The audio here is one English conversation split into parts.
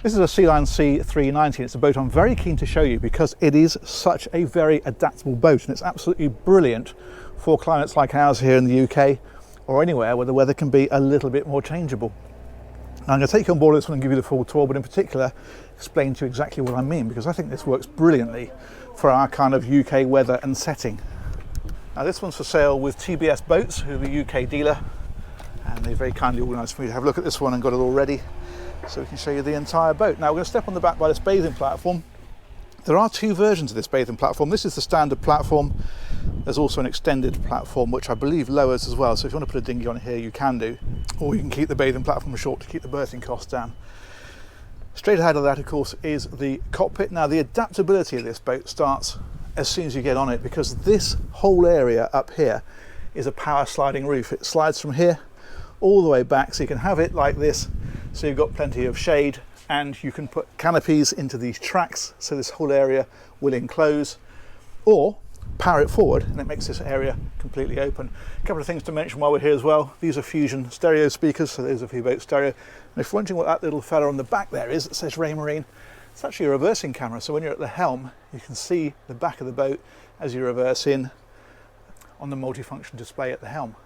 This is a Sealine C390. It's a boat I'm very keen to show you because it is such a very adaptable boat, and it's absolutely brilliant for climates like ours here in the UK or anywhere where the weather can be a little bit more changeable. Now, I'm going to take you on board this one and give you the full tour, but in particular explain to you exactly what I mean, because I think this works brilliantly for our kind of UK weather and setting. Now, this one's for sale with TBS Boats, who are the UK dealer, and they very kindly organised for me to have a look at this one and got it all ready so we can show you the entire boat. Now, we're going to step on the back by this bathing platform. There are two versions of this bathing platform. This is the standard platform. There's also an extended platform which I believe lowers as well, so if you want to put a dinghy on here you can do, or you can keep the bathing platform short to keep the berthing costs down. Straight ahead of that, of course, is the cockpit. Now, the adaptability of this boat starts as soon as you get on it, because this whole area up here is a power sliding roof. It slides from here all the way back, so you can have it like this, so you've got plenty of shade, and you can put canopies into these tracks so this whole area will enclose, or power it forward and it makes this area completely open. A couple of things to mention while we're here as well. These are Fusion stereo speakers, so those are for your boat stereo. And if you're wondering what that little fella on the back there is that says Raymarine, it's actually a reversing camera, so when you're at the helm you can see the back of the boat as you reverse in on the multifunction display at the helm.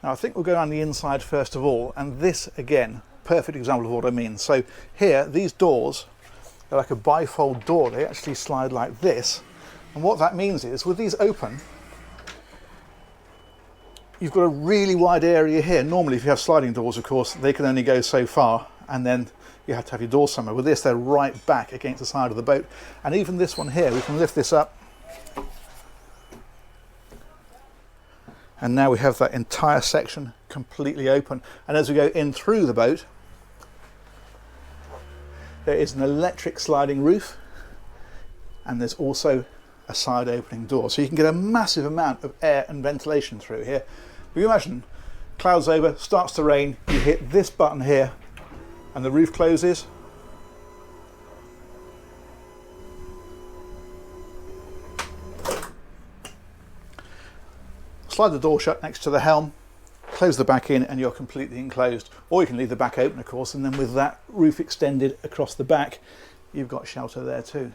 Now, I think we'll go around the inside first of all, and this again, perfect example of what I mean. So here, these doors are like a bifold door. They actually slide like this, and what that means is with these open you've got a really wide area here. Normally if you have sliding doors, of course, they can only go so far and then you have to have your door somewhere. With this, they're right back against the side of the boat, and even this one here, we can lift this up and now we have that entire section completely open. And as we go in through the boat, there is an electric sliding roof, and there's also a side opening door, so you can get a massive amount of air and ventilation through here. But you imagine, clouds over, starts to rain, you hit this button here and the roof closes. Slide the door shut next to the helm, close the back in, and you're completely enclosed. Or you can leave the back open, of course, and then with that roof extended across the back, you've got shelter there too.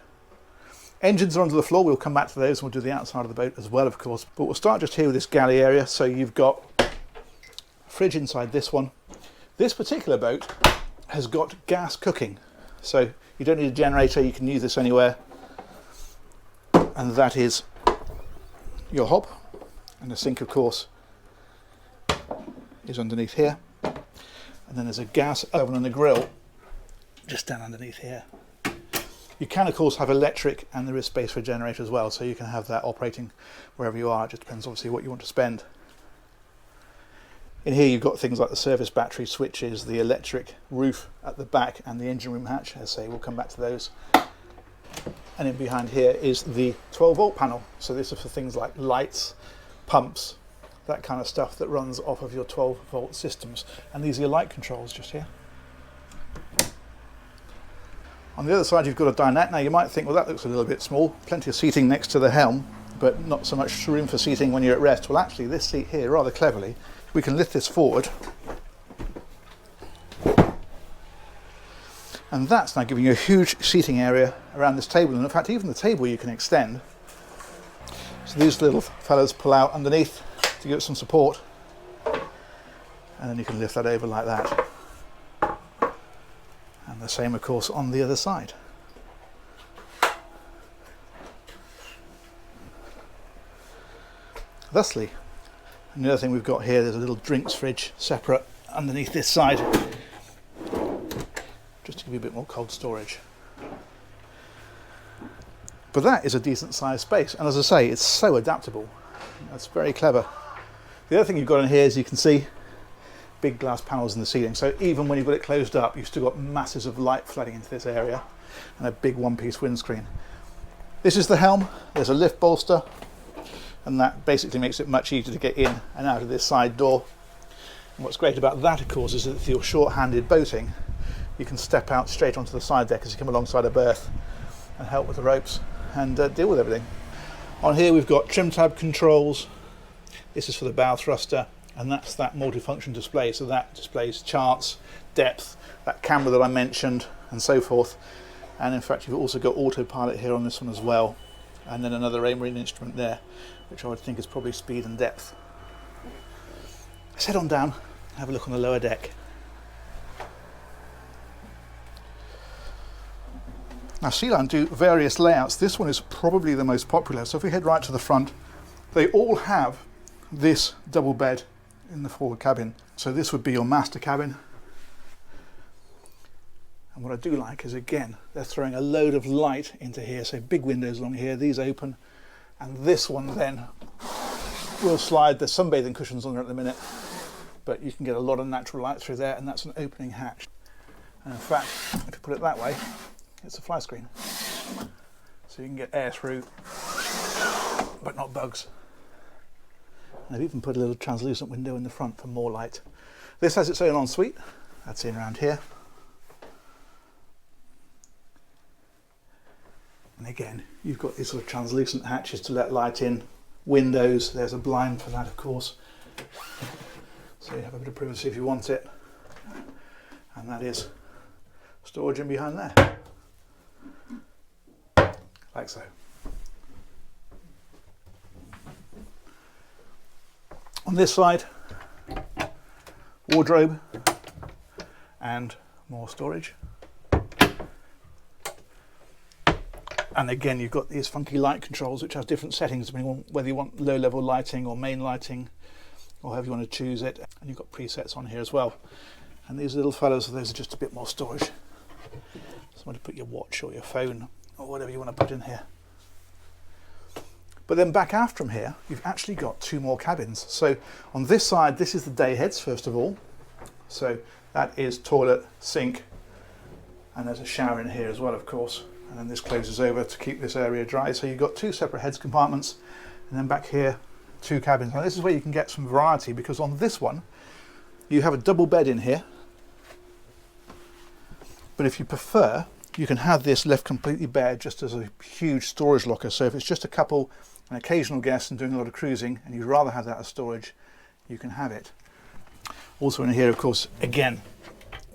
Engines are under the floor. We'll come back to those and we'll do the outside of the boat as well, of course. But we'll start just here with this galley area. So you've got a fridge inside this one. This particular boat has got gas cooking, so you don't need a generator. You can use this anywhere. And that is your hob. And the sink, of course, is underneath here. And then there's a gas oven and a grill just down underneath here. You can, of course, have electric, and there is space for a generator as well, so you can have that operating wherever you are. It just depends, obviously, what you want to spend. In here you've got things like the service battery switches, the electric roof at the back, and the engine room hatch. As I say, we'll come back to those. And in behind here is the 12-volt panel. So this is for things like lights, pumps, that kind of stuff that runs off of your 12-volt systems. And these are your light controls just here. On the other side you've got a dinette. Now you might think, well, that looks a little bit small. Plenty of seating next to the helm, but not so much room for seating when you're at rest. Well, actually this seat here, rather cleverly, we can lift this forward, and that's now giving you a huge seating area around this table. And in fact, even the table you can extend. So these little fellas pull out underneath to give it some support, and then you can lift that over like that. And the same, of course, on the other side. Thusly. And the other thing we've got here, there's a little drinks fridge separate underneath this side, just to give you a bit more cold storage. But that is a decent sized space, and as I say, it's so adaptable. That's very clever. The other thing you've got in here is, you can see, big glass panels in the ceiling, so even when you've got it closed up, you've still got masses of light flooding into this area, and a big one-piece windscreen. This is the helm. There's a lift bolster, and that basically makes it much easier to get in and out of this side door. And what's great about that, of course, is that if you're short-handed boating, you can step out straight onto the side deck as you come alongside a berth and help with the ropes and deal with everything. On here we've got trim tab controls. This is for the bow thruster, and that's that multifunction display. So that displays charts, depth, that camera that I mentioned, and so forth. And in fact, you've also got autopilot here on this one as well, and then another aim instrument there, which I would think is probably speed and depth. Let's head on down and have a look on the lower deck. Now, Sealine do various layouts. This one is probably the most popular. So if we head right to the front, they all have this double bed in the forward cabin. So this would be your master cabin. And what I do like is, again, they're throwing a load of light into here. So big windows along here, these open. And this one then will slide. There's some bathing cushions on there at the minute, but you can get a lot of natural light through there, and that's an opening hatch. And in fact, if you put it that way, it's a fly screen. So you can get air through, but not bugs. And I've even put a little translucent window in the front for more light. This has its own ensuite. That's in around here. And again, you've got these sort of translucent hatches to let light in. Windows, there's a blind for that, of course. So you have a bit of privacy if you want it. And that is storage in behind there. Like so. On this side, wardrobe and more storage. And again, you've got these funky light controls which have different settings depending on whether you want low level lighting or main lighting, or however you want to choose it. And you've got presets on here as well. And these little fellows, those are just a bit more storage. Somewhere to put your watch or your phone or whatever you want to put in here. But then back aft from here, you've actually got two more cabins. So on this side, this is the day heads first of all. So that is toilet, sink, and there's a shower in here as well, of course. And then this closes over to keep this area dry. So you've got two separate heads compartments, and then back here, two cabins. Now this is where you can get some variety, because on this one, you have a double bed in here. But if you prefer, you can have this left completely bare just as a huge storage locker. So if it's just a couple, an occasional guest and doing a lot of cruising, and you'd rather have that as storage, you can have it. Also in here, of course, again,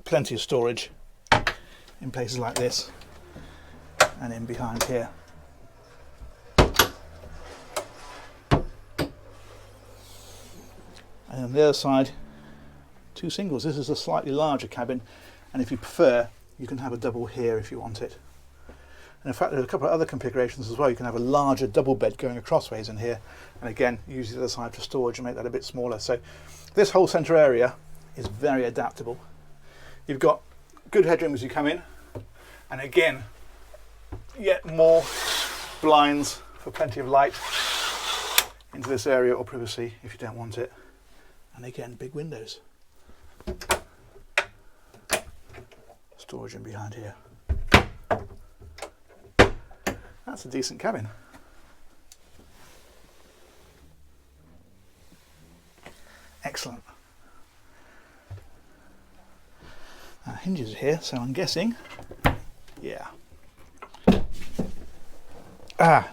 plenty of storage in places like this and in behind here. And on the other side, two singles. This is a slightly larger cabin, and if you prefer, you can have a double here if you want it. And in fact, there's a couple of other configurations as well. You can have a larger double bed going acrossways in here, and again, use the other side for storage and make that a bit smaller. So this whole centre area is very adaptable. You've got good headroom as you come in, and again, yet more blinds for plenty of light into this area, or privacy if you don't want it. And again, big windows. Storage in behind here. That's a decent cabin. Excellent. Now, hinges are here, so I'm guessing, yeah.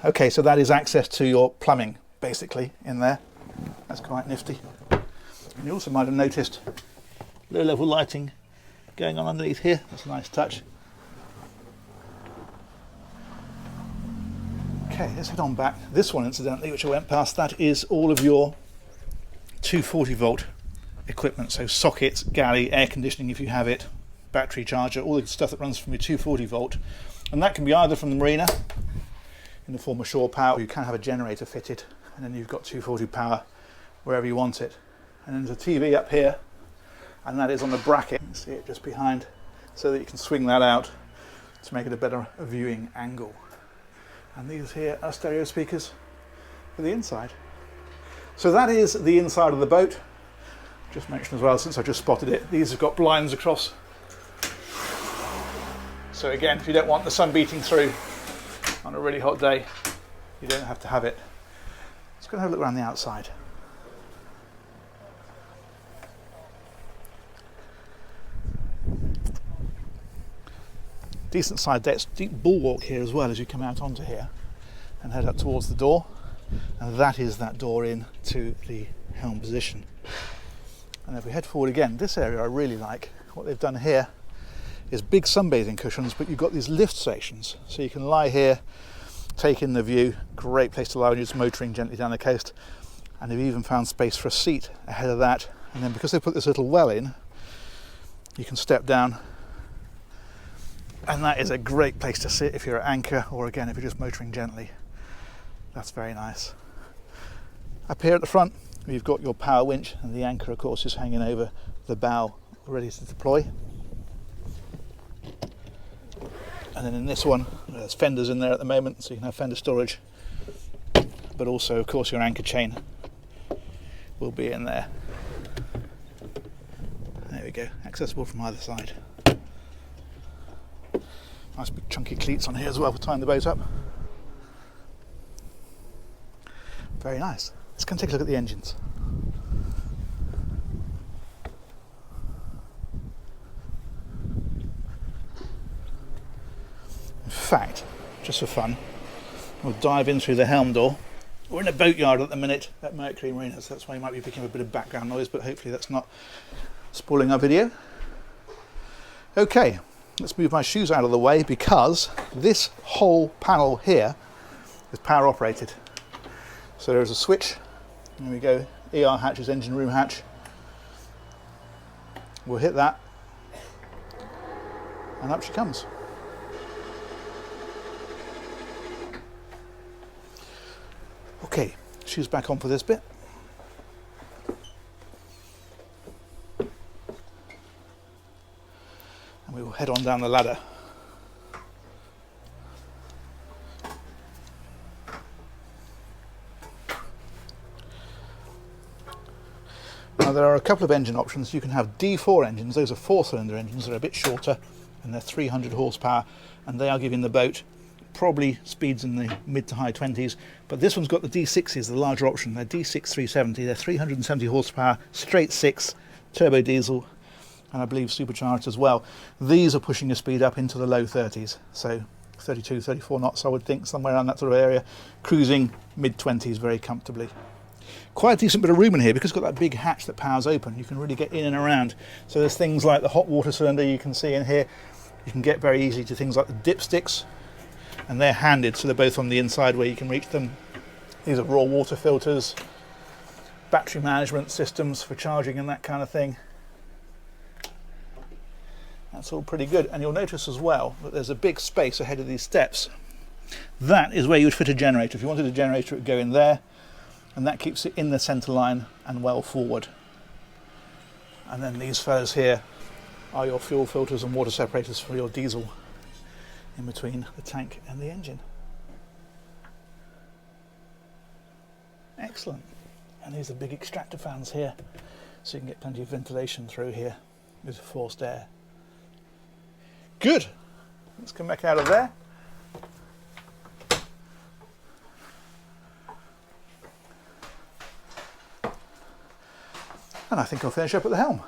Okay, so that is access to your plumbing, basically, in there. That's quite nifty. And you also might have noticed low-level lighting going on underneath here. That's a nice touch. Okay, let's head on back. This one, incidentally, which I went past, that is all of your 240-volt equipment. So sockets, galley, air conditioning if you have it, battery charger, all the stuff that runs from your 240-volt. And that can be either from the marina in the form of shore power, or you can have a generator fitted, and then you've got 240 power wherever you want it. And then there's a TV up here, and that is on the bracket. You can see it just behind, so that you can swing that out to make it a better viewing angle. And these here are stereo speakers for the inside. So that is the inside of the boat. Just mention as well, since I just spotted it, these have got blinds across. So again, if you don't want the sun beating through on a really hot day, you don't have to have it. Let's go and have a look around the outside. Decent side decks, deep bulwark here as well as you come out onto here and head up towards the door, and that is that door in to the helm position. And if we head forward again, this area I really like. What they've done here is big sunbathing cushions, but you've got these lift sections. So you can lie here, take in the view. Great place to lie when you're just motoring gently down the coast. And they've even found space for a seat ahead of that. And then because they put this little well in, you can step down. And that is a great place to sit if you're at anchor, or again, if you're just motoring gently. That's very nice. Up here at the front, you've got your power winch, and the anchor, of course, is hanging over the bow, ready to deploy. And then in this one, there's fenders in there at the moment, so you can have fender storage. But also, of course, your anchor chain will be in there. There we go, accessible from either side. Nice big chunky cleats on here as well for tying the boat up. Very nice. Let's go and take a look at the engines. In fact, just for fun, we'll dive in through the helm door. We're in a boatyard at the minute at Mercury Marina, so that's why you might be picking up a bit of background noise, but hopefully that's not spoiling our video. Okay, let's move my shoes out of the way, because this whole panel here is power operated. So there's a switch. There we go. ER hatch is engine room hatch. We'll hit that, and up she comes. Okay, shoes back on for this bit. And we will head on down the ladder. Now there are a couple of engine options. You can have D4 engines. Those are 4-cylinder engines. They're a bit shorter and they're 300 horsepower, and they are giving the boat probably speeds in the mid to high 20s. But this one's got the D6s, the larger option. They're D6 370. They're 370 horsepower, straight 6, turbo diesel, and I believe supercharged as well. These are pushing the speed up into the low 30s, so 32, 34 knots I would think, somewhere around that sort of area, cruising mid 20s very comfortably. Quite a decent bit of room in here because it's got that big hatch that powers open. You can really get in and around. So there's things like the hot water cylinder you can see in here. You can get very easily to things like the dipsticks, and they're handed, so they're both on the inside where you can reach them. These are raw water filters, battery management systems for charging and that kind of thing. That's all pretty good. And you'll notice as well that there's a big space ahead of these steps. That is where you would fit a generator. If you wanted a generator, it would go in there, and that keeps it in the centre line and well forward. And then these fellows here are your fuel filters and water separators for your diesel in between the tank and the engine. Excellent. And these are big extractor fans here, so you can get plenty of ventilation through here with forced air. Good. Let's come back out of there. And I think I'll finish up at the helm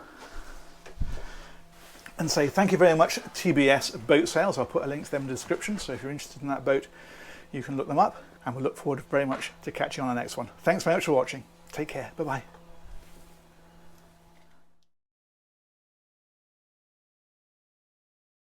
and say thank you very much, TBS Boat Sales. I'll put a link to them in the description, so if you're interested in that boat, you can look them up, and we'll look forward very much to catching you on the next one. Thanks very much for watching. Take care. Bye-bye.